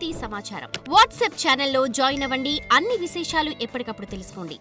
Party సమాచారం. WhatsApp ఛానల్లో join అవ్వండి. అన్ని విశేషాలు ఎప్పటికప్పుడు తెలుసుకోండి.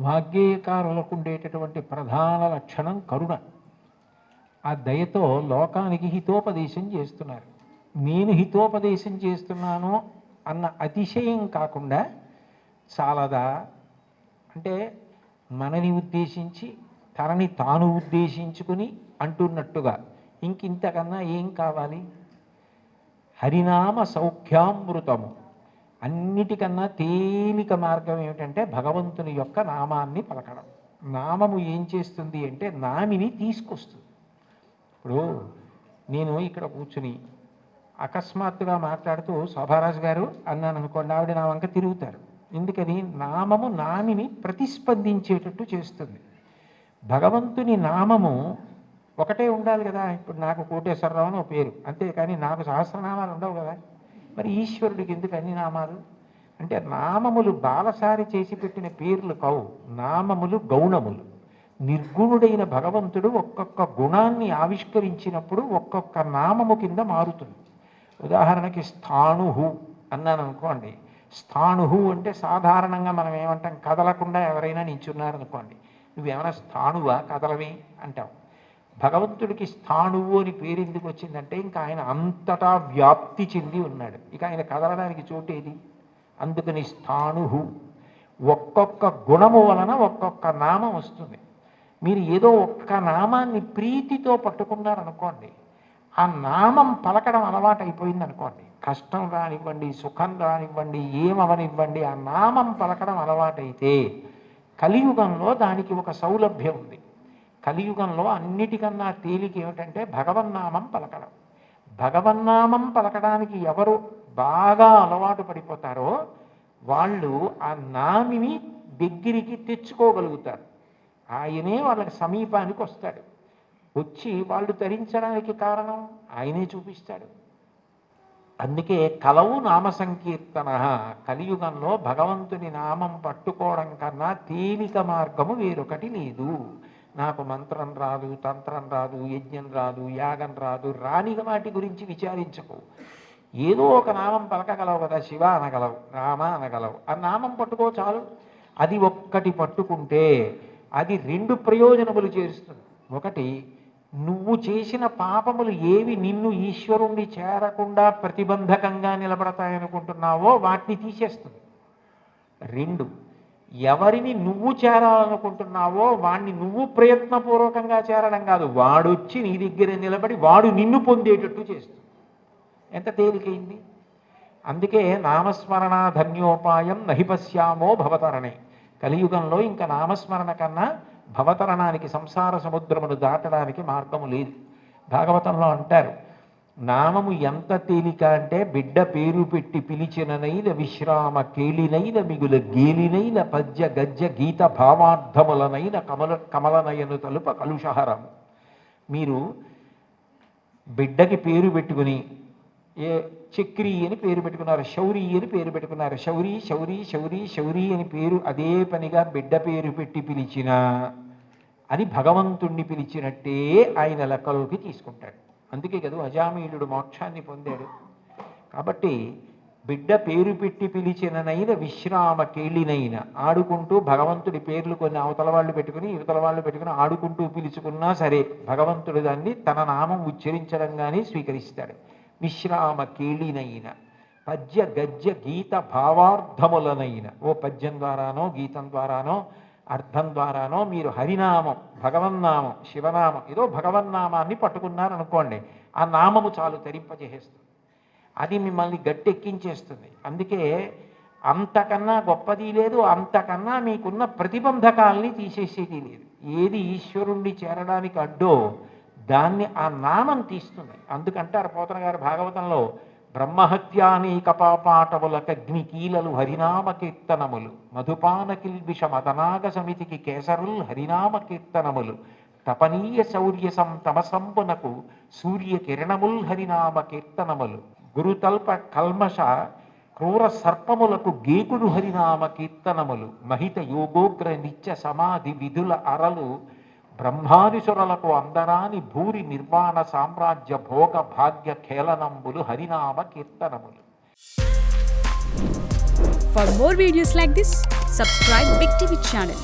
వాగ్గేయకారులకు ఉండేటటువంటి ప్రధాన లక్షణం కరుణ. ఆ దయతో లోకానికి హితోపదేశం చేస్తున్నారు. నేను హితోపదేశం చేస్తున్నాను అన్న అతిశయం కాకుండా చాలదా అంటే మనని ఉద్దేశించి తనని తాను ఉద్దేశించుకుని అంటున్నట్టుగా ఇంకింతకన్నా ఏం కావాలి? హరినామ సౌఖ్యామృతము. అన్నిటికన్నా తేలిక మార్గం ఏమిటంటే భగవంతుని యొక్క నామాన్ని పలకడం. నామము ఏం చేస్తుంది అంటే నామిని తీసుకొస్తుంది. ఇప్పుడు నేను ఇక్కడ కూర్చుని అకస్మాత్తుగా మాట్లాడుతూ శోభారాజు గారు అన్నాను అనుకోండి, ఆవిడ నా వంక తిరుగుతారు. ఎందుకని? నామము నామిని ప్రతిస్పందించేటట్టు చేస్తుంది. భగవంతుని నామము ఒకటే ఉండాలి కదా. ఇప్పుడు నాకు కోటేశ్వరరావు అని ఒక పేరు, అంతేకాని నాకు సహస్రనామాలు ఉండవు కదా. మరి ఈశ్వరుడికి ఎందుకు అన్ని నామాలు? అంటే నామములు బాలసారి చేసి పెట్టిన పేర్లు కావు, నామములు గౌణములు. నిర్గుణుడైన భగవంతుడు ఒక్కొక్క గుణాన్ని ఆవిష్కరించినప్పుడు ఒక్కొక్క నామము కింద మారుతుంది. ఉదాహరణకి స్థాణుహు అన్నాను అనుకోండి. స్థాణుహు అంటే సాధారణంగా మనం ఏమంటాం, కదలకుండా ఎవరైనా నించున్నారనుకోండి, నువ్వేమైనా స్థాణువా కదలవి అంటావు. భగవంతుడికి స్థాణువు అని పేరు ఎందుకు వచ్చిందంటే ఇంకా ఆయన అంతటా వ్యాప్తి చెంది ఉన్నాడు, ఇక ఆయన కదలడానికి చోటేది. అందుకని స్థాణుహు. ఒక్కొక్క గుణము వలన ఒక్కొక్క నామం వస్తుంది. మీరు ఏదో ఒక్క నామాన్ని ప్రీతితో పట్టుకున్నారనుకోండి, ఆ నామం పలకడం అలవాటు అయిపోయింది అనుకోండి, కష్టం రానివ్వండి సుఖం రానివ్వండి ఏమవనివ్వండి, ఆ నామం పలకడం అలవాటైతే కలియుగంలో దానికి ఒక సౌలభ్యం ఉంది. కలియుగంలో అన్నిటికన్నా తేలిక ఏమిటంటే భగవన్నామం పలకడం. భగవన్నామం పలకడానికి ఎవరు బాగా అలవాటు పడిపోతారో వాళ్ళు ఆ నామిని దగ్గరికి తెచ్చుకోగలుగుతారు. ఆయనే వాళ్ళకి సమీపానికి వస్తాడు. వచ్చి వాళ్ళు ధరించడానికి కారణం ఆయనే చూపిస్తాడు. అందుకే కలవు నామ సంకీర్తన. కలియుగంలో భగవంతుని నామం పట్టుకోవడం కన్నా తేలిక మార్గము వేరొకటి లేదు. నాకు మంత్రం రాదు, తంత్రం రాదు, యజ్ఞం రాదు, యాగం రాదు, రాని వాటి గురించి విచారించకు. ఏదో ఒక నామం పలకగలవు కదా, శివ అనగలవు, రామ అనగలవు, ఆ నామం పట్టుకో చాలు. అది ఒక్కటి పట్టుకుంటే అది రెండు ప్రయోజనములు చేస్తుంది. ఒకటి, నువ్వు చేసిన పాపములు ఏవి నిన్ను ఈశ్వరుణ్ణి చేరకుండా ప్రతిబంధకంగా నిలబడతాయనుకుంటున్నావో వాటిని తీసేస్తుంది. రెండు, ఎవరిని నువ్వు చేరాలనుకుంటున్నావో వాడిని నువ్వు ప్రయత్నపూర్వకంగా చేరడం కాదు, వాడొచ్చి నీ దగ్గర నిలబడి వాడు నిన్ను పొందేటట్టు చేస్తుంది. ఎంత తేలికైంది. అందుకే నామస్మరణ ధన్యోపాయం నహిపశ్యామో భవతరణే. కలియుగంలో ఇంకా నామస్మరణ కన్నా భవతరణానికి, సంసార సముద్రమును దాటడానికి మార్గము లేదు. భాగవతంలో అంటారు, నామము ఎంత తేలిక అంటే బిడ్డ పేరు పెట్టి పిలిచిననైన విశ్రామ కేళినైన మిగుల గేలినైన పద్య గద్య గీత భావార్థములనైన కమలనయను తలుప కలుషహరము. మీరు బిడ్డకి పేరు పెట్టుకుని చక్రి అని పేరు పెట్టుకున్నారు, శౌరి అని పేరు పెట్టుకున్నారు, శౌరి శౌరి శౌరి శౌరి అని పేరు అదే పనిగా బిడ్డ పేరు పెట్టి పిలిచినా అని భగవంతుణ్ణి పిలిచినట్టే ఆయన లెక్కలోకి తీసుకుంటాడు. అందుకే కదా అజామీలుడు మోక్షాన్ని పొందాడు. కాబట్టి బిడ్డ పేరు పెట్టి పిలిచిననైన విశ్రామ కేళినైన, ఆడుకుంటూ భగవంతుడి పేర్లు కొన్ని అవతల వాళ్ళు పెట్టుకుని యువతల వాళ్ళు పెట్టుకుని ఆడుకుంటూ పిలుచుకున్నా సరే భగవంతుడు దాన్ని తన నామం ఉచ్చరించడంగానే స్వీకరిస్తాడు. విశ్రామ కేళినైన పద్య గద్య గీత భావార్థములనైన, ఓ పద్యం ద్వారానో గీతం ద్వారానో అర్థం ద్వారానో మీరు హరినామం, భగవన్నామం, శివనామం, ఏదో భగవన్నామాన్ని పట్టుకున్నారనుకోండి, ఆ నామము చాలు తరింపజేస్తుంది. అది మిమ్మల్ని గట్టెక్కించేస్తుంది. అందుకే అంతకన్నా గొప్పది లేదు, అంతకన్నా మీకున్న ప్రతిబంధకాల్ని తీసేసేది లేదు. ఏది ఈశ్వరుణ్ణి చేరడానికి అడ్డో దాన్ని ఆ నామం తీస్తుంది. అందుకంటారు పోతన గారు భాగవతంలో, బ్రహ్మహత్యానేక పాపాటములకగ్నికీలలు హరినామ కీర్తనములు, మధుపాన కిల్బిష మదనాగ సమితికి కేసరుల్ హరినామ కీర్తనములు, తపనీయ శౌర్య తమసంపునకు సూర్య కిరణముల్ హరినామ కీర్తనములు, గురుతల్ప కల్మష క్రూర సర్పములకు గేకుడు హరినామ కీర్తనములు, మహిత యోగోగ్ర నిత్య సమాధి విధుల అరలు బ్రహ్మాదిసురులకు అందరాని భూరి నిర్వాణ సామ్రాజ్య భోగ భాగ్య ఖేళనంబులు హరినామ కీర్తనములు. For more videos like this, subscribe Big TV channel.